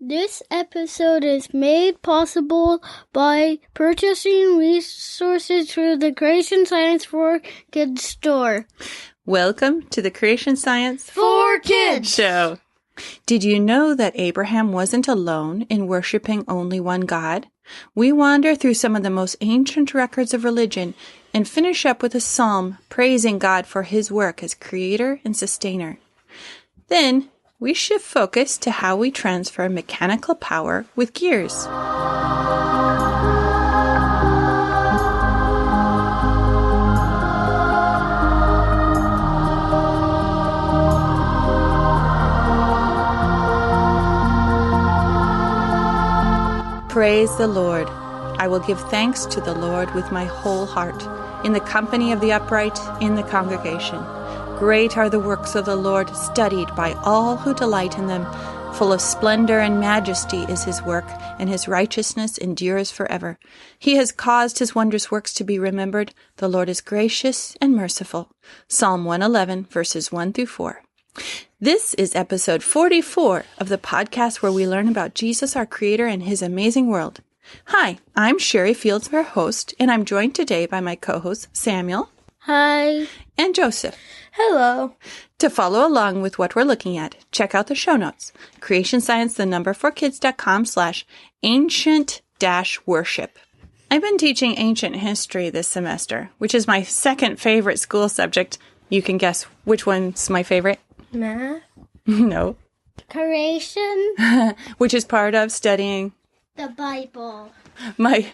This episode is made possible by purchasing resources through the Creation Science for Kids store. Welcome to the Creation Science for Kids show. Did you know that Abraham wasn't alone in worshiping only one God? We wander through some of the most ancient records of religion and finish up with a psalm praising God for his work as creator and sustainer. Then we shift focus to how we transfer mechanical power with gears. Praise the Lord. I will give thanks to the Lord with my whole heart, in the company of the upright, in the congregation. Great are the works of the Lord, studied by all who delight in them. Full of splendor and majesty is his work, and his righteousness endures forever. He has caused his wondrous works to be remembered. The Lord is gracious and merciful. Psalm 111, verses 1 through 4. This is episode 44 of the podcast where we learn about Jesus, our Creator, and his amazing world. Hi, I'm Sherry Fields, our host, and I'm joined today by my co-hosts Samuel. Hi. And Joseph. Hello. To follow along with what we're looking at, check out the show notes. creationscience4kids.com/ancient-worship. I've been teaching ancient history this semester, which is my second favorite school subject. You can guess which one's my favorite? Math. No. Creation. Which is part of studying The Bible. My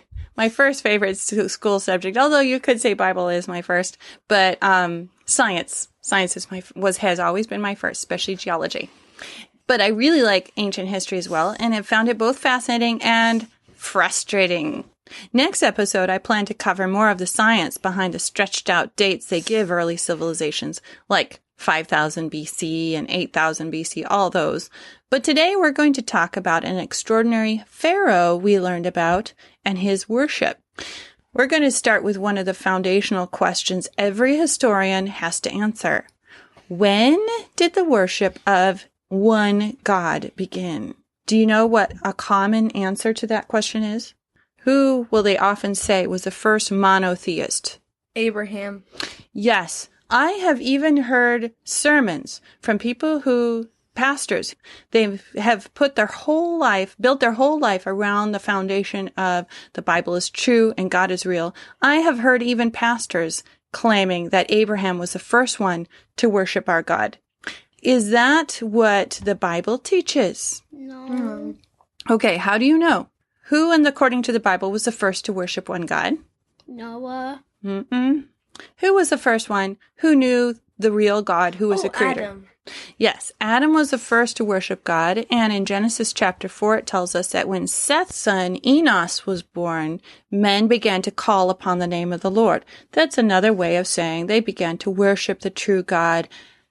first favorite school subject, although you could say Bible is my first, but science. Science has always been my first, especially geology. But I really like ancient history as well, and have found it both fascinating and frustrating. Next episode, I plan to cover more of the science behind the stretched out dates they give early civilizations, like 5000 BC and 8000 BC, all those. But today we're going to talk about an extraordinary pharaoh we learned about and his worship. We're going to start with one of the foundational questions every historian has to answer. When did the worship of one God begin? Do you know what a common answer to that question is? Who will they often say was the first monotheist? Abraham. Yes. I have even heard sermons from pastors. They have built their whole life around the foundation of the Bible is true and God is real. I have heard even pastors claiming that Abraham was the first one to worship our God. Is that what the Bible teaches? No. Okay, how do you know? Who, according to the Bible, was the first to worship one God? Noah. Who was the first one who knew the real God, who was the creator? Adam. Yes, Adam was the first to worship God, and in Genesis chapter 4, it tells us that when Seth's son Enos was born, men began to call upon the name of the Lord. That's another way of saying they began to worship the true God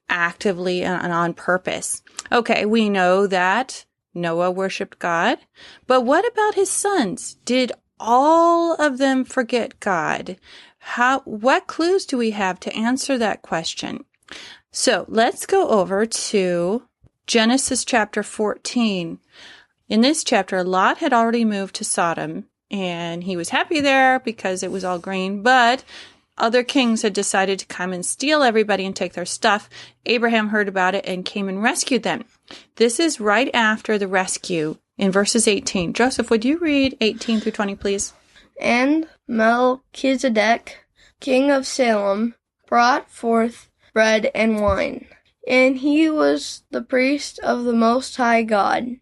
actively and on purpose. Okay, we know that Noah worshiped God, but what about his sons? Did all of them forget God? What clues do we have to answer that question? So let's go over to Genesis chapter 14. In this chapter, Lot had already moved to Sodom, and he was happy there because it was all green, but other kings had decided to come and steal everybody and take their stuff. Abraham heard about it and came and rescued them. This is right after the rescue in verses 18. Joseph, would you read 18 through 20, please? And Melchizedek, king of Salem, brought forth bread and wine. And he was the priest of the Most High God.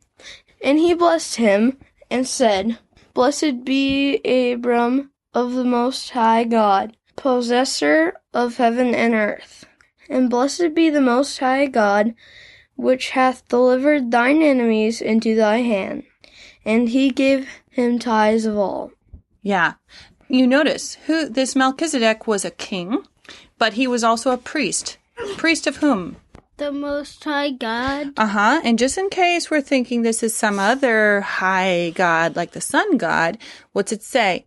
And he blessed him and said, Blessed be Abram of the Most High God, possessor of heaven and earth. And blessed be the Most High God, which hath delivered thine enemies into thy hand. And he gave him tithes of all. Yeah. You notice this Melchizedek was a king, but he was also a priest. Priest of whom? The Most High God. And just in case we're thinking this is some other high God, like the sun god, what's it say?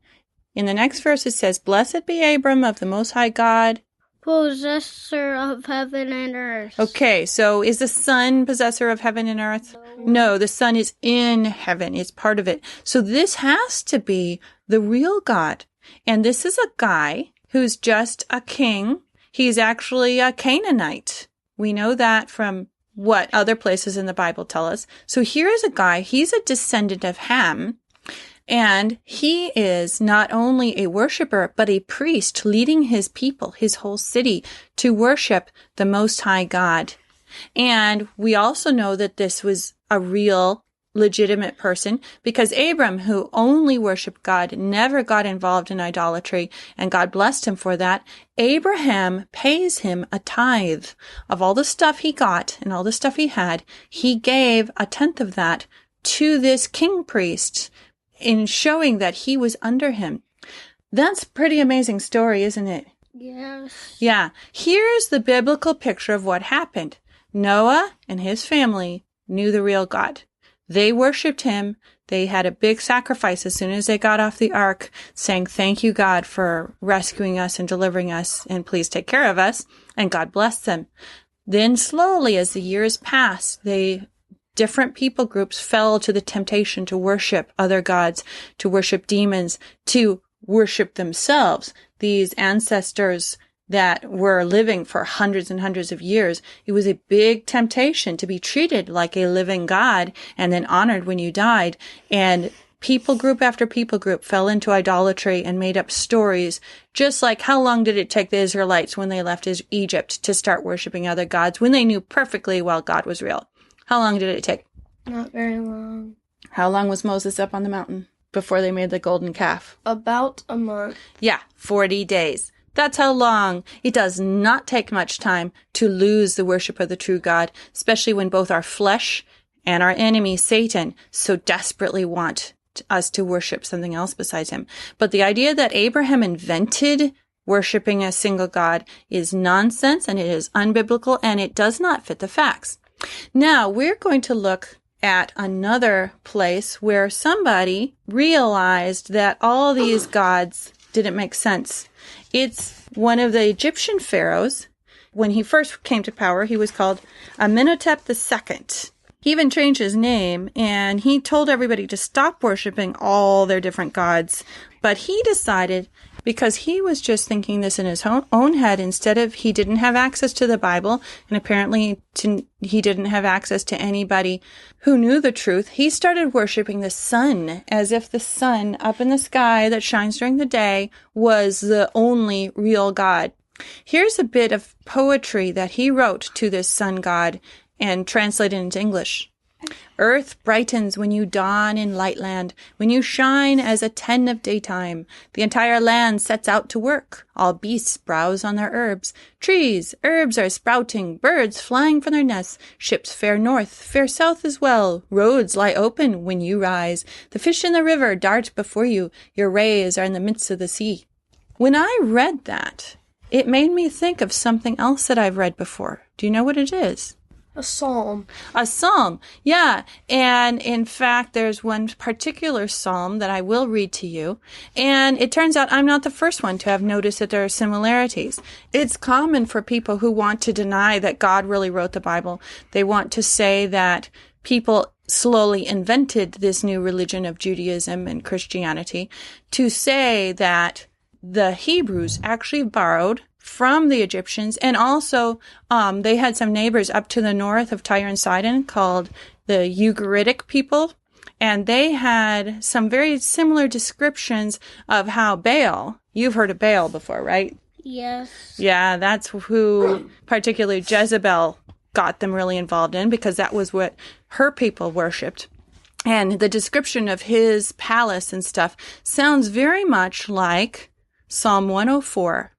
In the next verse it says, Blessed be Abram of the Most High God, possessor of heaven and earth. Okay, so is the Son possessor of heaven and earth? No, the Son is in heaven. It's part of it. So this has to be the real God. And this is a guy who's just a king. He's actually a Canaanite. We know that from what other places in the Bible tell us. So here is a guy, he's a descendant of Ham. And he is not only a worshiper, but a priest leading his people, his whole city, to worship the Most High God. And we also know that this was a real, legitimate person because Abram, who only worshiped God, never got involved in idolatry, and God blessed him for that. Abraham pays him a tithe of all the stuff he got and all the stuff he had. He gave a tenth of that to this king priest, in showing that he was under him. That's a pretty amazing story, isn't it? Yes. Yeah. Here's the biblical picture of what happened. Noah and his family knew the real God. They worshiped him. They had a big sacrifice as soon as they got off the ark, saying, "Thank you, God, for rescuing us and delivering us, and please take care of us." And God blessed them. Then slowly, as the years passed, different people groups fell to the temptation to worship other gods, to worship demons, to worship themselves, these ancestors that were living for hundreds and hundreds of years. It was a big temptation to be treated like a living God and then honored when you died. And people group after people group fell into idolatry and made up stories, just like how long did it take the Israelites when they left Egypt to start worshiping other gods when they knew perfectly well God was real? How long did it take? Not very long. How long was Moses up on the mountain before they made the golden calf? About a month. Yeah, 40 days. That's how long. It does not take much time to lose the worship of the true God, especially when both our flesh and our enemy, Satan, so desperately want us to worship something else besides him. But the idea that Abraham invented worshiping a single God is nonsense, and it is unbiblical, and it does not fit the facts. Now, we're going to look at another place where somebody realized that all these gods didn't make sense. It's one of the Egyptian pharaohs. When he first came to power, he was called Amenhotep II. He even changed his name, and he told everybody to stop worshiping all their different gods. But he decided, because he was just thinking this in his own head, instead of, he didn't have access to the Bible, and apparently he didn't have access to anybody who knew the truth, he started worshiping the sun, as if the sun up in the sky that shines during the day was the only real God. Here's a bit of poetry that he wrote to this sun god and translated into English. Earth brightens when you dawn in Lightland, when you shine as a 10 of daytime. The entire land sets out to work. All beasts browse on their herbs. Trees, herbs are sprouting, birds flying from their nests. Ships fare north, fare south as well. Roads lie open when you rise. The fish in the river dart before you. Your rays are in the midst of the sea. When I read that, it made me think of something else that I've read before. Do you know what it is? A psalm. A psalm, yeah. And in fact, there's one particular psalm that I will read to you. And it turns out I'm not the first one to have noticed that there are similarities. It's common for people who want to deny that God really wrote the Bible. They want to say that people slowly invented this new religion of Judaism and Christianity, to say that the Hebrews actually borrowed from the Egyptians, and also they had some neighbors up to the north of Tyre and Sidon called the Ugaritic people, and they had some very similar descriptions of how Baal, you've heard of Baal before, right? Yes. Yeah, that's who particularly Jezebel got them really involved in, because that was what her people worshipped. And the description of his palace and stuff sounds very much like Psalm 104.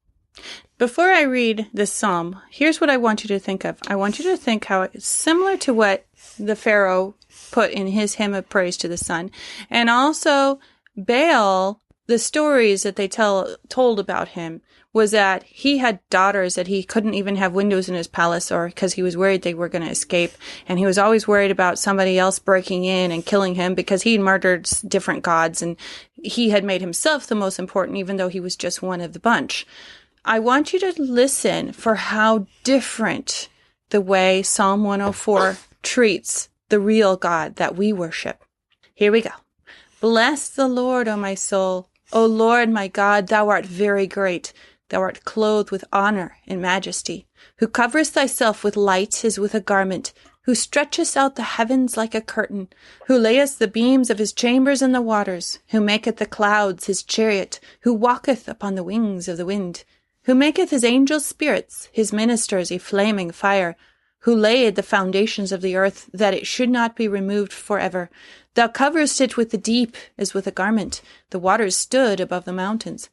Before I read this psalm, here's what I want you to think of. I want you to think how it's similar to what the Pharaoh put in his hymn of praise to the sun. And also Baal, the stories that they told about him was that he had daughters that he couldn't even have windows in his palace, or because he was worried they were going to escape. And he was always worried about somebody else breaking in and killing him, because he'd murdered different gods and he had made himself the most important, even though he was just one of the bunch. I want you to listen for how different the way Psalm 104 treats the real God that we worship. Here we go. Bless the Lord, O my soul. O Lord, my God, thou art very great. Thou art clothed with honor and majesty, who coverest thyself with light as with a garment, who stretchest out the heavens like a curtain, who layest the beams of his chambers in the waters, who maketh the clouds his chariot, who walketh upon the wings of the wind, who maketh his angels spirits, his ministers a flaming fire, who laid the foundations of the earth, that it should not be removed forever. Thou coverest it with the deep as with a garment. The waters stood above the mountains.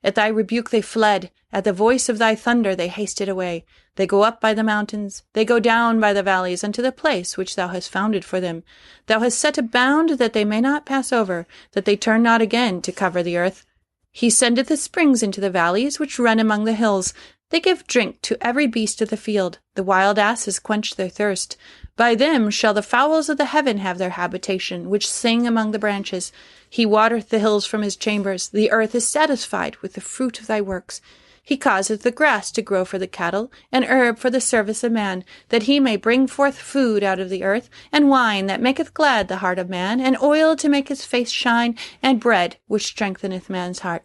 At thy rebuke they fled. At the voice of thy thunder they hasted away. They go up by the mountains. They go down by the valleys unto the place which thou hast founded for them. Thou hast set a bound that they may not pass over, that they turn not again to cover the earth. He sendeth the springs into the valleys which run among the hills. They give drink to every beast of the field. The wild asses quench their thirst. By them shall the fowls of the heaven have their habitation, which sing among the branches. He watereth the hills from his chambers. The earth is satisfied with the fruit of thy works. He causeth the grass to grow for the cattle, and herb for the service of man, that he may bring forth food out of the earth, and wine that maketh glad the heart of man, and oil to make his face shine, and bread which strengtheneth man's heart.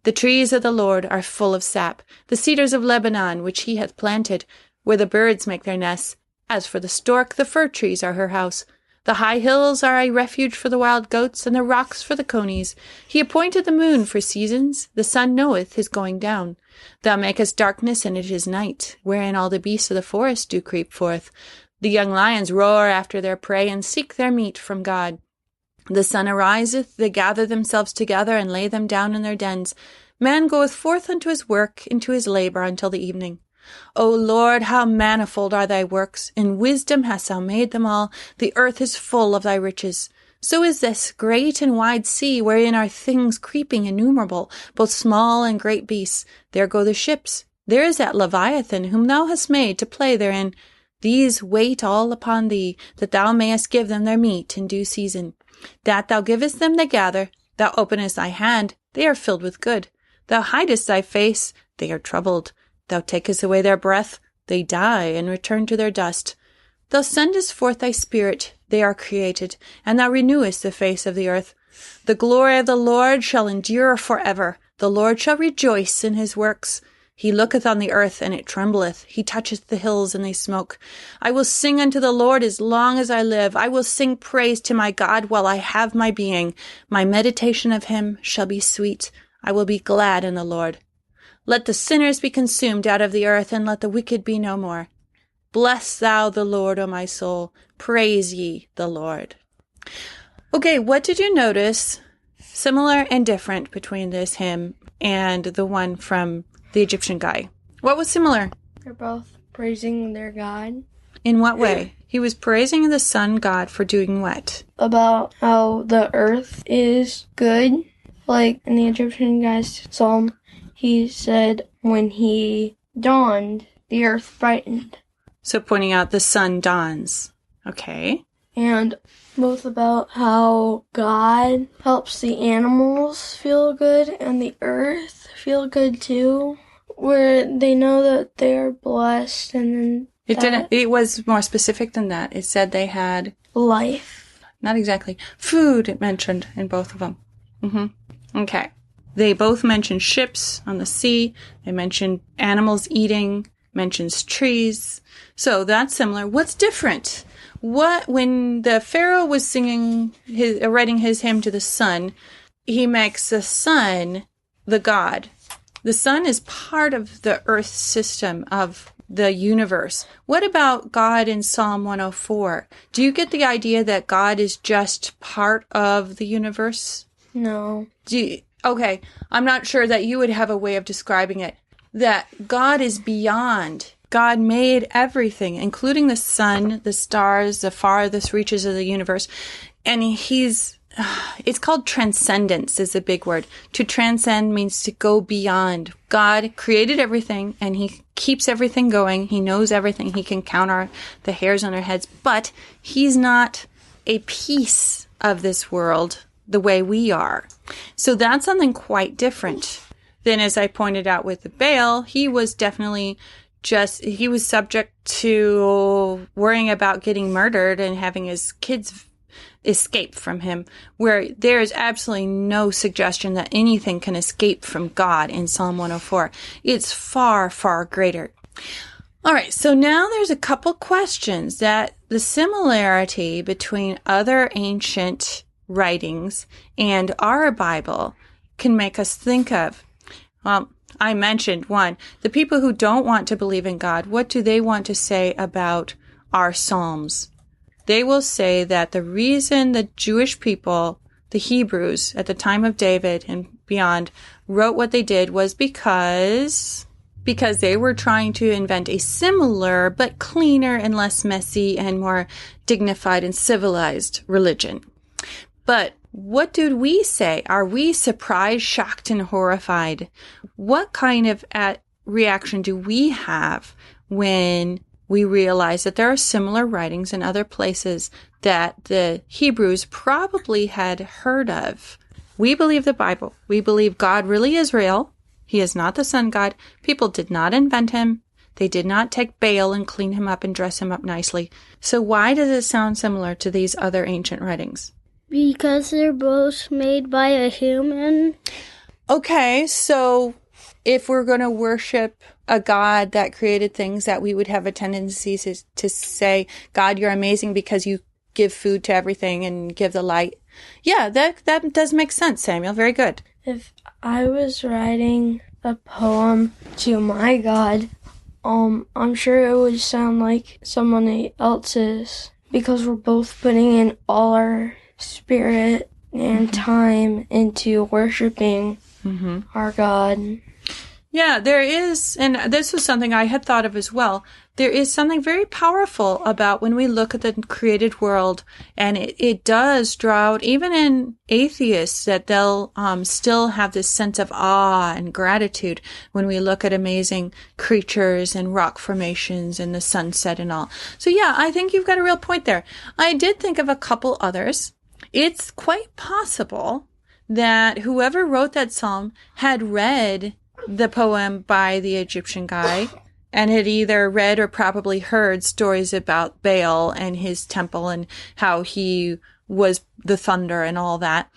The trees of the Lord are full of sap, the cedars of Lebanon which he hath planted, where the birds make their nests. As for the stork, the fir trees are her house. The high hills are a refuge for the wild goats, and the rocks for the conies. He appointed the moon for seasons. The sun knoweth his going down. Thou makest darkness, and it is night, wherein all the beasts of the forest do creep forth. The young lions roar after their prey, and seek their meat from God. The sun ariseth, they gather themselves together, and lay them down in their dens. Man goeth forth unto his work, into his labor, until the evening. O Lord, how manifold are thy works! In wisdom hast thou made them all. The earth is full of thy riches. So is this great and wide sea, wherein are things creeping innumerable, both small and great beasts. There go the ships. There is that Leviathan, whom thou hast made to play therein. These wait all upon thee, that thou mayest give them their meat in due season. That thou givest them they gather. Thou openest thy hand, they are filled with good. Thou hidest thy face, they are troubled. Thou takest away their breath, they die and return to their dust. Thou sendest forth thy spirit, they are created, and thou renewest the face of the earth. The glory of the Lord shall endure forever. The Lord shall rejoice in his works. He looketh on the earth, and it trembleth. He toucheth the hills, and they smoke. I will sing unto the Lord as long as I live. I will sing praise to my God while I have my being. My meditation of him shall be sweet. I will be glad in the Lord. Let the sinners be consumed out of the earth, and let the wicked be no more. Bless thou the Lord, O my soul. Praise ye the Lord. Okay, what did you notice similar and different between this hymn and the one from the Egyptian guy? What was similar? They're both praising their God. In what way? He was praising the sun god for doing what? About how the earth is good. Like in the Egyptian guy's psalm, he said when he dawned, the earth brightened. So pointing out the sun dawns. Okay. And both about how God helps the animals feel good and the earth feel good too, where they know that they're blessed, and then It was more specific than that. It said they had life. Not exactly. Food, it mentioned in both of them. Okay. They both mention ships on the sea. They mention animals eating, mentions trees. So that's similar. What's different? When the Pharaoh was writing his hymn to the sun, he makes the sun the god. The sun is part of the earth system of the universe. What about God in Psalm 104? Do you get the idea that God is just part of the universe? No. Okay, I'm not sure that you would have a way of describing it. That God is beyond. God made everything, including the sun, the stars, the farthest reaches of the universe. And it's called transcendence is a big word. To transcend means to go beyond. God created everything, and he keeps everything going. He knows everything. He can count the hairs on our heads. But he's not a piece of this world the way we are. So that's something quite different. then as I pointed out with Baal, he was definitely he was subject to worrying about getting murdered and having his kids escape from him, where there is absolutely no suggestion that anything can escape from God in Psalm 104. It's far, far greater. All right, so now there's a couple questions that the similarity between other ancient writings and our Bible can make us think of. Well, I mentioned one. The people who don't want to believe in God, what do they want to say about our Psalms? They will say that the reason the Jewish people, the Hebrews at the time of David and beyond, wrote what they did was because they were trying to invent a similar but cleaner and less messy and more dignified and civilized religion. But what did we say? Are we surprised, shocked, and horrified? What kind of reaction do we have when we realize that there are similar writings in other places that the Hebrews probably had heard of? We believe the Bible. We believe God really is real. He is not the sun god. People did not invent him. They did not take Baal and clean him up and dress him up nicely. So why does it sound similar to these other ancient writings? Because they're both made by a human. Okay, so if we're going to worship a God that created things, that we would have a tendency to say, God, you're amazing because you give food to everything and give the light. Yeah, that does make sense, Samuel. Very good. If I was writing a poem to my God, I'm sure it would sound like someone else's, because we're both putting in all our spirit and time into worshiping our God. Yeah, there is, and this was something I had thought of as well. There is something very powerful about when we look at the created world, and it does draw out, even in atheists, that they'll still have this sense of awe and gratitude when we look at amazing creatures and rock formations and the sunset and all. So yeah, I think you've got a real point there. I did think of a couple others. It's quite possible that whoever wrote that psalm had read the poem by the Egyptian guy and had either read or probably heard stories about Baal and his temple and how he was the thunder and all that.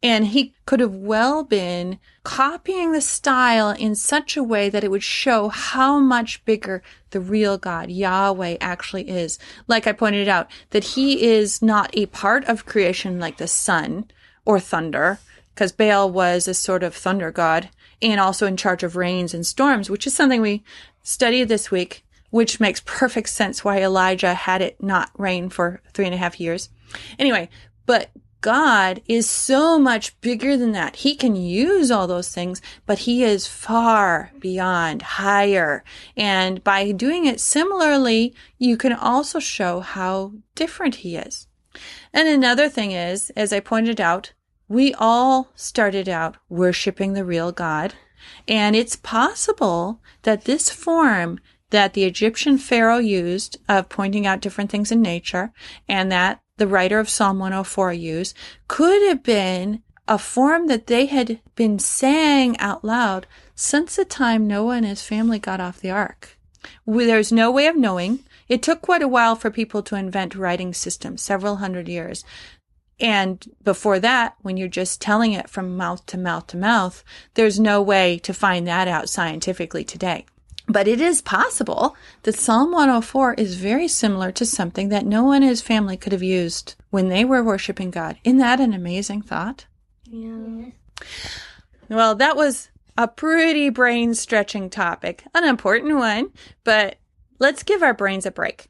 And he could have well been copying the style in such a way that it would show how much bigger the real God, Yahweh, actually is. Like I pointed out, that he is not a part of creation like the sun or thunder, because Baal was a sort of thunder god and also in charge of rains and storms, which is something we studied this week, which makes perfect sense why Elijah had it not rain for 3.5 years. Anyway, but God is so much bigger than that. He can use all those things, but he is far beyond, higher. And by doing it similarly, you can also show how different he is. And another thing is, as I pointed out, we all started out worshiping the real God. And it's possible that this form that the Egyptian Pharaoh used of pointing out different things in nature and that the writer of Psalm 104 used could have been a form that they had been saying out loud since the time Noah and his family got off the ark. There's no way of knowing. It took quite a while for people to invent writing systems, several hundred years. And before that, when you're just telling it from mouth to mouth to mouth, there's no way to find that out scientifically today. But it is possible that Psalm 104 is very similar to something that Noah and his family could have used when they were worshiping God. Isn't that an amazing thought? Yeah. Well, that was a pretty brain-stretching topic, an important one, but let's give our brains a break.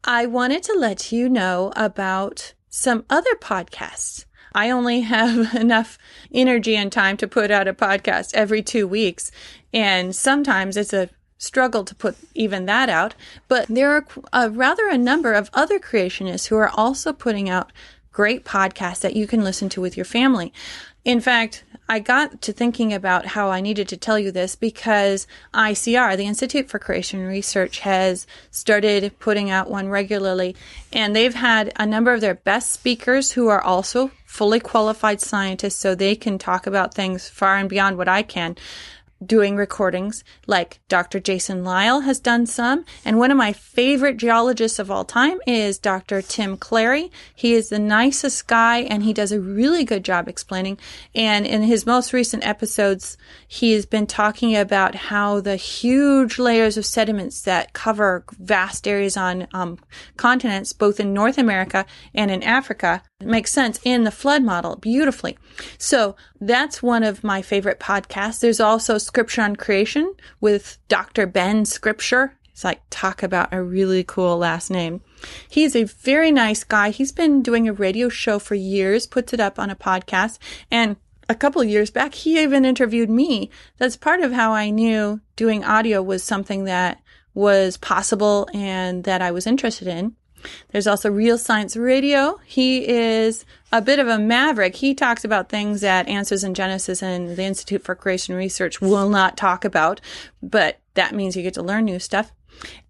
I wanted to let you know about some other podcasts. I only have enough energy and time to put out a podcast every 2 weeks, and sometimes it's a struggle to put even that out, but there are rather a number of other creationists who are also putting out great podcasts that you can listen to with your family. In fact, I got to thinking about how I needed to tell you this because ICR, the Institute for Creation Research, has started putting out one regularly, and they've had a number of their best speakers who are also fully qualified scientists, so they can talk about things far and beyond what I can. doing recordings, like Dr. Jason Lyle has done some. And one of my favorite geologists of all time is Dr. Tim Clary. He is the nicest guy, and he does a really good job explaining. And in his most recent episodes, he has been talking about how the huge layers of sediments that cover vast areas on continents, both in North America and in Africa, makes sense in the flood model beautifully. So that's one of my favorite podcasts. There's also Scripture on Creation with Dr. Ben Scripture. It's like, talk about a really cool last name. He's a very nice guy. He's been doing a radio show for years, puts it up on a podcast. And a couple of years back, he even interviewed me. That's part of how I knew doing audio was something that was possible and that I was interested in. There's also Real Science Radio. He is a bit of a maverick. He talks about things that Answers in Genesis and the Institute for Creation Research will not talk about, but that means you get to learn new stuff.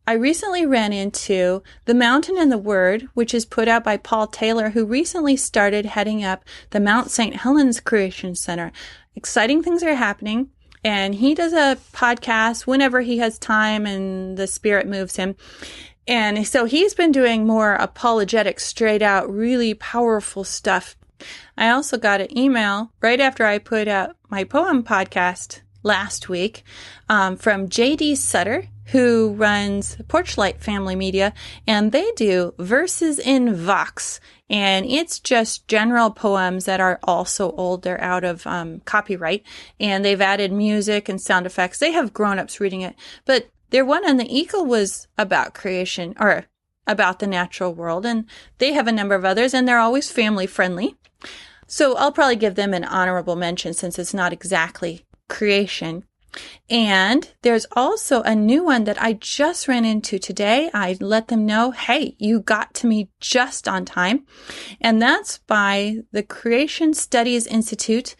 I recently ran into The Mountain and the Word, which is put out by Paul Taylor, who recently started heading up the Mount St. Helens Creation Center. Exciting things are happening, and he does a podcast whenever he has time and the Spirit moves him. And so he's been doing more apologetic, straight out, really powerful stuff. I also got an email right after I put out my poem podcast last week from J.D. Sutter, who runs Porchlight Family Media, and they do Verses in Vox. And it's just general poems that are also old. They're out of copyright, and they've added music and sound effects. They have grown-ups reading it, but their one on the Eagle was about creation, or about the natural world, and they have a number of others, and they're always family friendly. So I'll probably give them an honorable mention since it's not exactly creation. And there's also a new one that I just ran into today. I let them know, hey, you got to me just on time. And that's by the Creation Studies Institute,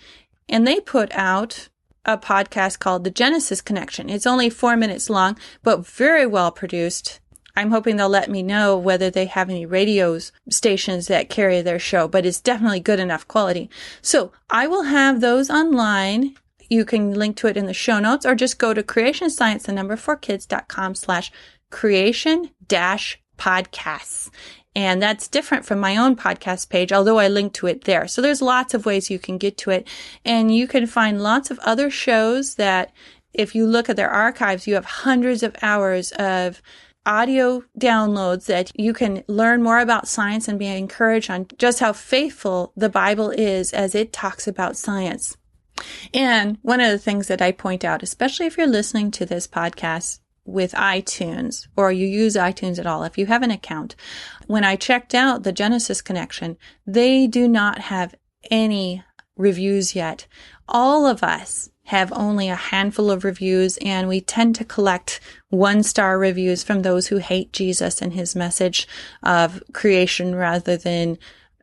and they put out a podcast called The Genesis Connection. It's only 4 minutes long, but very well produced. I'm hoping they'll let me know whether they have any radio stations that carry their show, but it's definitely good enough quality. So I will have those online. You can link to it in the show notes, or just go to creationscience4kids.com/creation-podcasts. And that's different from my own podcast page, although I link to it there. So there's lots of ways you can get to it. And you can find lots of other shows that, if you look at their archives, you have hundreds of hours of audio downloads that you can learn more about science and be encouraged on just how faithful the Bible is as it talks about science. And one of the things that I point out, especially if you're listening to this podcast with iTunes, or you use iTunes at all, if you have an account, when I checked out the Genesis Connection, they do not have any reviews yet. All of us have only a handful of reviews, and we tend to collect 1-star reviews from those who hate Jesus and his message of creation rather than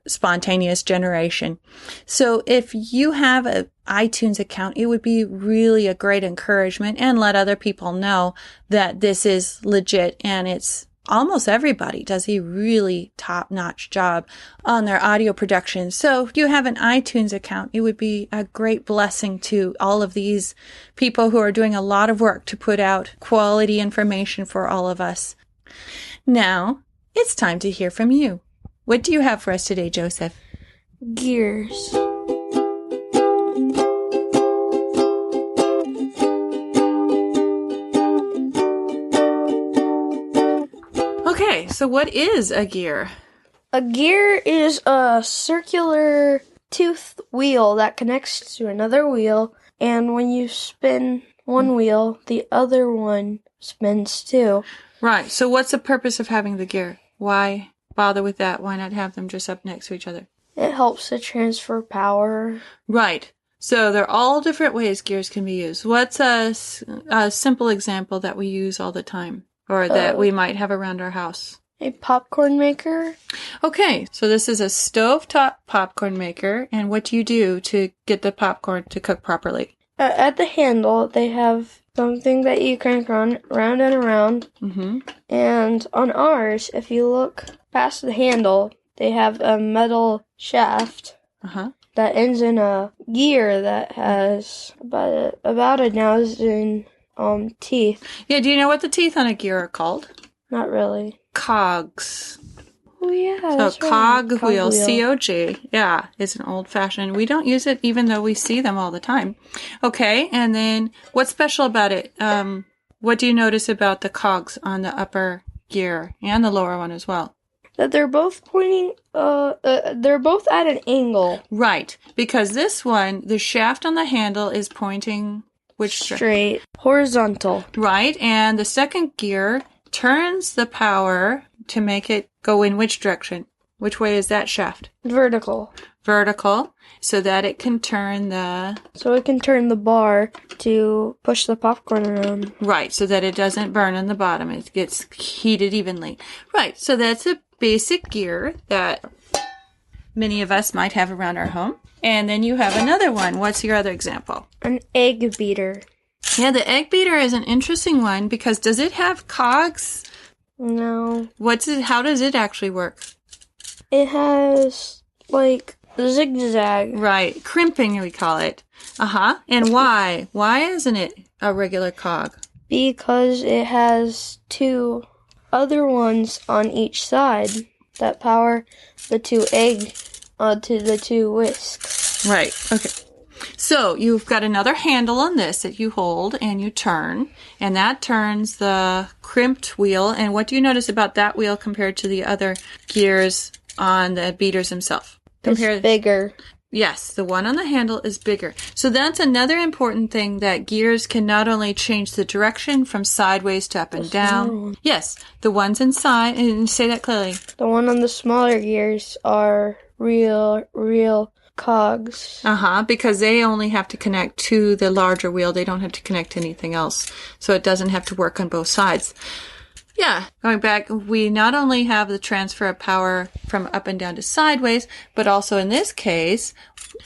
spontaneous generation. So if you have an iTunes account, it would be really a great encouragement, and let other people know that this is legit, and it's almost everybody does a really top-notch job on their audio production. So if you have an iTunes account, it would be a great blessing to all of these people who are doing a lot of work to put out quality information for all of us. Now, it's time to hear from you. What do you have for us today, Joseph? Gears. Okay, so what is a gear? A gear is a circular toothed wheel that connects to another wheel, and when you spin one wheel, the other one spins too. Right, so what's the purpose of having the gear? Why bother with that? Why not have them just up next to each other? It helps to transfer power. Right. So there are all different ways gears can be used. What's a simple example that we use all the time, or that we might have around our house? A popcorn maker. Okay, so this is a stovetop popcorn maker, and what do you do to get the popcorn to cook properly? At the handle, they have something that you crank round and around. Mm-hmm. And on ours, if you look past the handle, they have a metal shaft. Uh-huh. that ends in a gear that has about a dozen teeth. Yeah, do you know what the teeth on a gear are called? Not really. Cogs. Oh yeah, So that's cog right. wheel, C-O-G. Yeah, it's an old-fashioned. We don't use it even though we see them all the time. Okay, and then what's special about it? What do you notice about the cogs on the upper gear and the lower one as well? That they're both pointing, they're both at an angle. Right, because this one, the shaft on the handle is pointing which straight, horizontal. Right, and the second gear turns the power to make it go in which direction? Which way is that shaft? Vertical. Vertical, so that it can turn So it can turn the bar to push the popcorn around. Right, so that it doesn't burn on the bottom. It gets heated evenly. Right, so that's a basic gear that many of us might have around our home. And then you have another one. What's your other example? An egg beater. Yeah, the egg beater is an interesting one because does it have cogs? No. How does it actually work? It has, like, zigzag. Right, crimping we call it. And why? Why isn't it a regular cog? Because it has two other ones on each side that power the two egg onto the two whisks. Right, okay. So you've got another handle on this that you hold and you turn, and that turns the crimped wheel. And what do you notice about that wheel compared to the other gears on the beaters themselves? It's bigger. Yes, the one on the handle is bigger. So that's another important thing, that gears can not only change the direction from sideways to up and down. Yes, the ones inside, and say that clearly. The one on the smaller gears are real cogs. Because they only have to connect to the larger wheel. They don't have to connect to anything else. So it doesn't have to work on both sides. Yeah, going back, we not only have the transfer of power from up and down to sideways, but also in this case,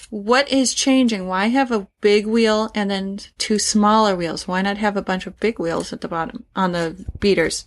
what is changing? Why have a big wheel and then two smaller wheels? Why not have a bunch of big wheels at the bottom on the beaters?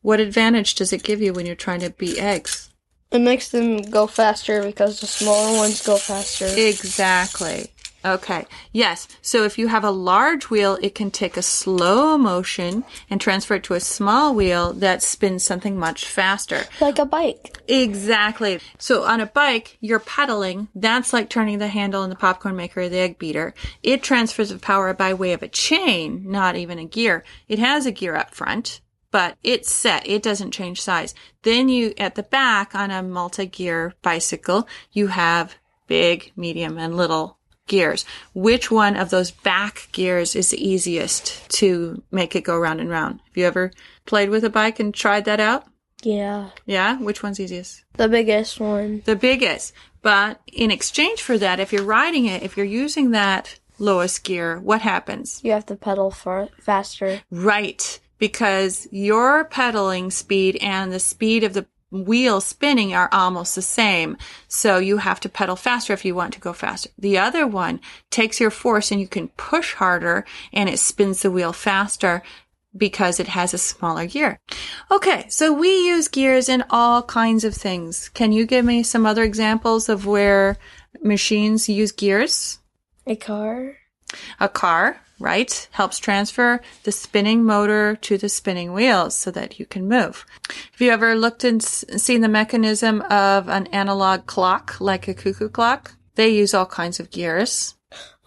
What advantage does it give you when you're trying to beat eggs? It makes them go faster because the smaller ones go faster. Exactly. Okay. Yes. So if you have a large wheel, it can take a slow motion and transfer it to a small wheel that spins something much faster. Like a bike. Exactly. So on a bike, you're pedaling. That's like turning the handle in the popcorn maker or the egg beater. It transfers the power by way of a chain, not even a gear. It has a gear up front, but it's set. It doesn't change size. Then at the back on a multi-gear bicycle, you have big, medium, and little gears. Which one of those back gears is the easiest to make it go round and round? Have you ever played with a bike and tried that out? Yeah. Yeah? Which one's easiest? The biggest one. The biggest. But in exchange for that, if you're riding it, if you're using that lowest gear, what happens? You have to pedal faster. Right. Because your pedaling speed and the speed of the wheel spinning are almost the same. So you have to pedal faster if you want to go faster. The other one takes your force and you can push harder and it spins the wheel faster because it has a smaller gear. Okay, so we use gears in all kinds of things. Can you give me some other examples of where machines use gears? A car. A car, right, helps transfer the spinning motor to the spinning wheels so that you can move. Have you ever looked and seen the mechanism of an analog clock, like a cuckoo clock? They use all kinds of gears.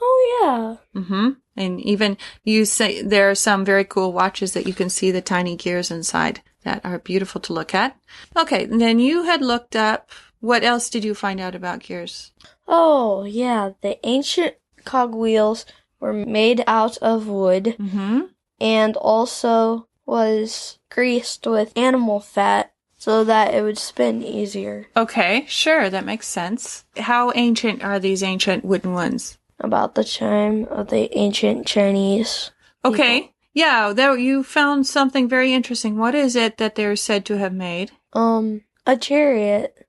Oh, yeah. And even you say there are some very cool watches that you can see the tiny gears inside that are beautiful to look at. Okay, and then you had looked up, what else did you find out about gears? Oh, yeah. The ancient cogwheels were made out of wood and also was greased with animal fat so that it would spin easier. Okay, sure, that makes sense. How ancient are these ancient wooden ones? About the time of the ancient Chinese people. Okay, yeah, there you found something very interesting. What is it that they're said to have made? A chariot.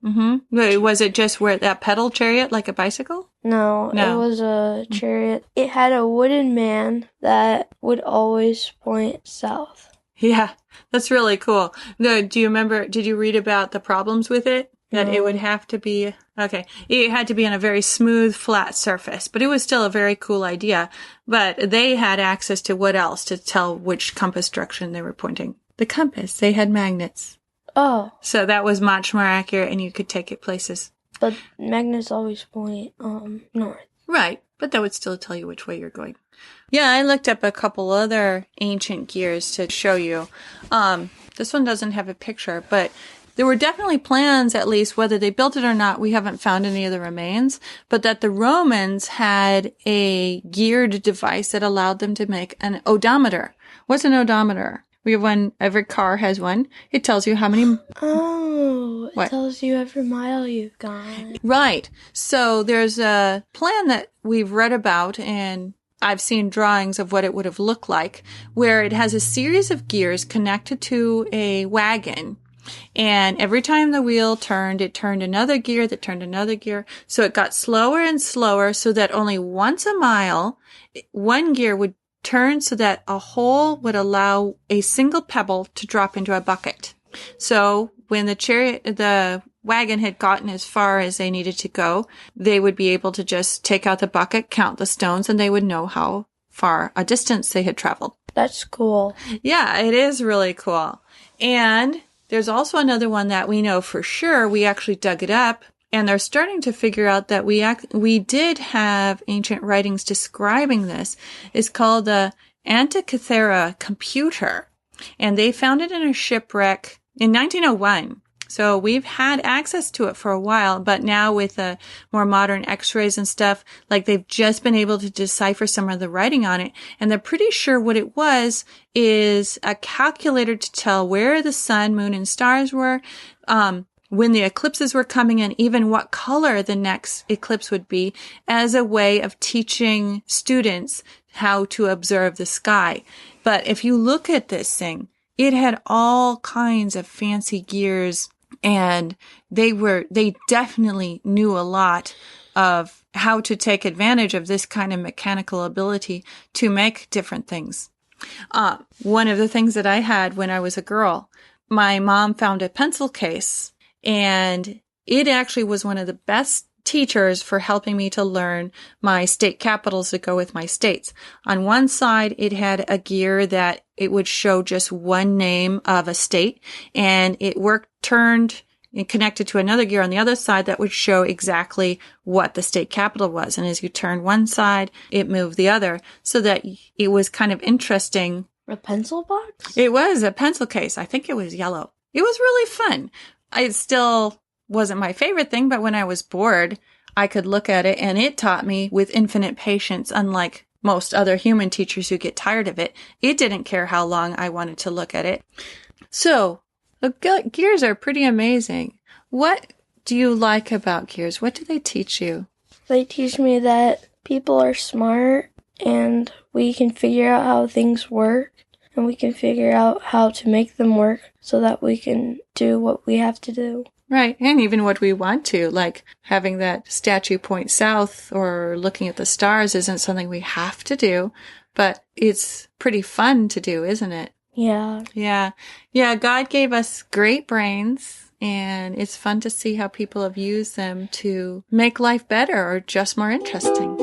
Wait, was it just that pedal chariot like a bicycle? No, it was a chariot. It had a wooden man that would always point south. Yeah, that's really cool. No, do you remember, did you read about the problems with it? That it would have to be, okay, it had to be on a very smooth, flat surface, but it was still a very cool idea. But they had access to what else to tell which compass direction they were pointing? The compass. They had magnets. Oh. So that was much more accurate, and you could take it places. But magnets always point north. Right, but that would still tell you which way you're going. Yeah, I looked up a couple other ancient gears to show you. This one doesn't have a picture, but there were definitely plans, at least, whether they built it or not, we haven't found any of the remains, but that the Romans had a geared device that allowed them to make an odometer. What's an odometer? We have one, every car has one. It tells you how many... Oh, it tells you every mile you've gone. Right. So there's a plan that we've read about, and I've seen drawings of what it would have looked like, where it has a series of gears connected to a wagon. And every time the wheel turned, it turned another gear that turned another gear. So it got slower and slower so that only once a mile, one gear would turn so that a hole would allow a single pebble to drop into a bucket. So when the wagon had gotten as far as they needed to go, they would be able to just take out the bucket, count the stones, and they would know how far a distance they had traveled. That's cool. Yeah, it is really cool. And there's also another one that we know for sure. We actually dug it up, and they're starting to figure out that we did have ancient writings describing this. It's called the Antikythera computer, and they found it in a shipwreck in 1901. So we've had access to it for a while, but now with the more modern x-rays and stuff, like they've just been able to decipher some of the writing on it. And they're pretty sure what it was is a calculator to tell where the sun, moon, and stars were, when the eclipses were coming in, even what color the next eclipse would be, as a way of teaching students how to observe the sky. But if you look at this thing, it had all kinds of fancy gears, and they definitely knew a lot of how to take advantage of this kind of mechanical ability to make different things. One of the things that I had when I was a girl, my mom found a pencil case, and it actually was one of the best teachers for helping me to learn my state capitals that go with my states. On one side, it had a gear that it would show just one name of a state, and it turned and connected to another gear on the other side that would show exactly what the state capital was. And as you turned one side, it moved the other, so that it was kind of interesting. A pencil box? It was a pencil case. I think it was yellow. It was really fun. It still wasn't my favorite thing, but when I was bored, I could look at it, and it taught me with infinite patience, unlike most other human teachers who get tired of it. It didn't care how long I wanted to look at it. So, the gears are pretty amazing. What do you like about gears? What do they teach you? They teach me that people are smart, and we can figure out how things work, and we can figure out how to make them work so that we can do what we have to do. Right, and even what we want to, like having that statue point south or looking at the stars isn't something we have to do, but it's pretty fun to do, isn't it? Yeah. Yeah, God gave us great brains, and it's fun to see how people have used them to make life better or just more interesting.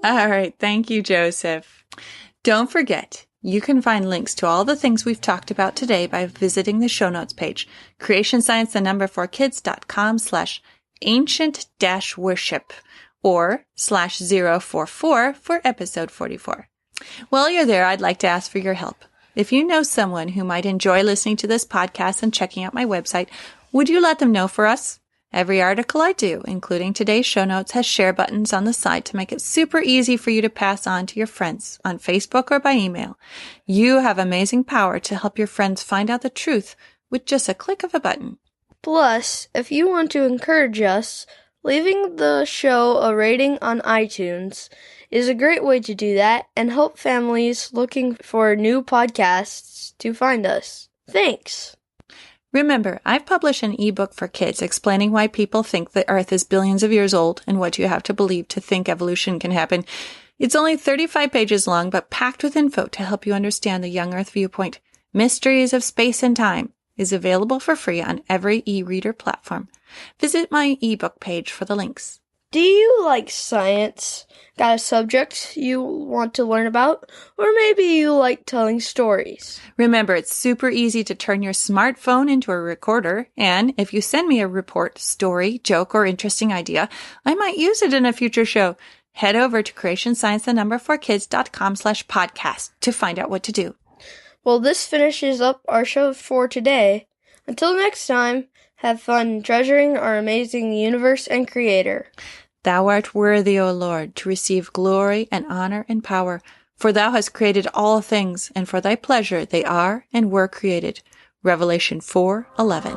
All right. Thank you, Joseph. Don't forget, you can find links to all the things we've talked about today by visiting the show notes page, creationscience4kids.com/ancient-worship or /044 for episode 44. While you're there, I'd like to ask for your help. If you know someone who might enjoy listening to this podcast and checking out my website, would you let them know for us? Every article I do, including today's show notes, has share buttons on the side to make it super easy for you to pass on to your friends on Facebook or by email. You have amazing power to help your friends find out the truth with just a click of a button. Plus, if you want to encourage us, leaving the show a rating on iTunes is a great way to do that and help families looking for new podcasts to find us. Thanks! Remember, I've published an ebook for kids explaining why people think the Earth is billions of years old and what you have to believe to think evolution can happen. It's only 35 pages long, but packed with info to help you understand the young Earth viewpoint. Mysteries of Space and Time is available for free on every e-reader platform. Visit my ebook page for the links. Do you like science? Got a subject you want to learn about? Or maybe you like telling stories? Remember, it's super easy to turn your smartphone into a recorder, and if you send me a report, story, joke, or interesting idea, I might use it in a future show. Head over to creationscience4kids.com/podcast to find out what to do. Well, this finishes up our show for today. Until next time, have fun treasuring our amazing universe and creator. Thou art worthy, O Lord, to receive glory and honor and power, for thou hast created all things, and for thy pleasure they are and were created. Revelation 4:11.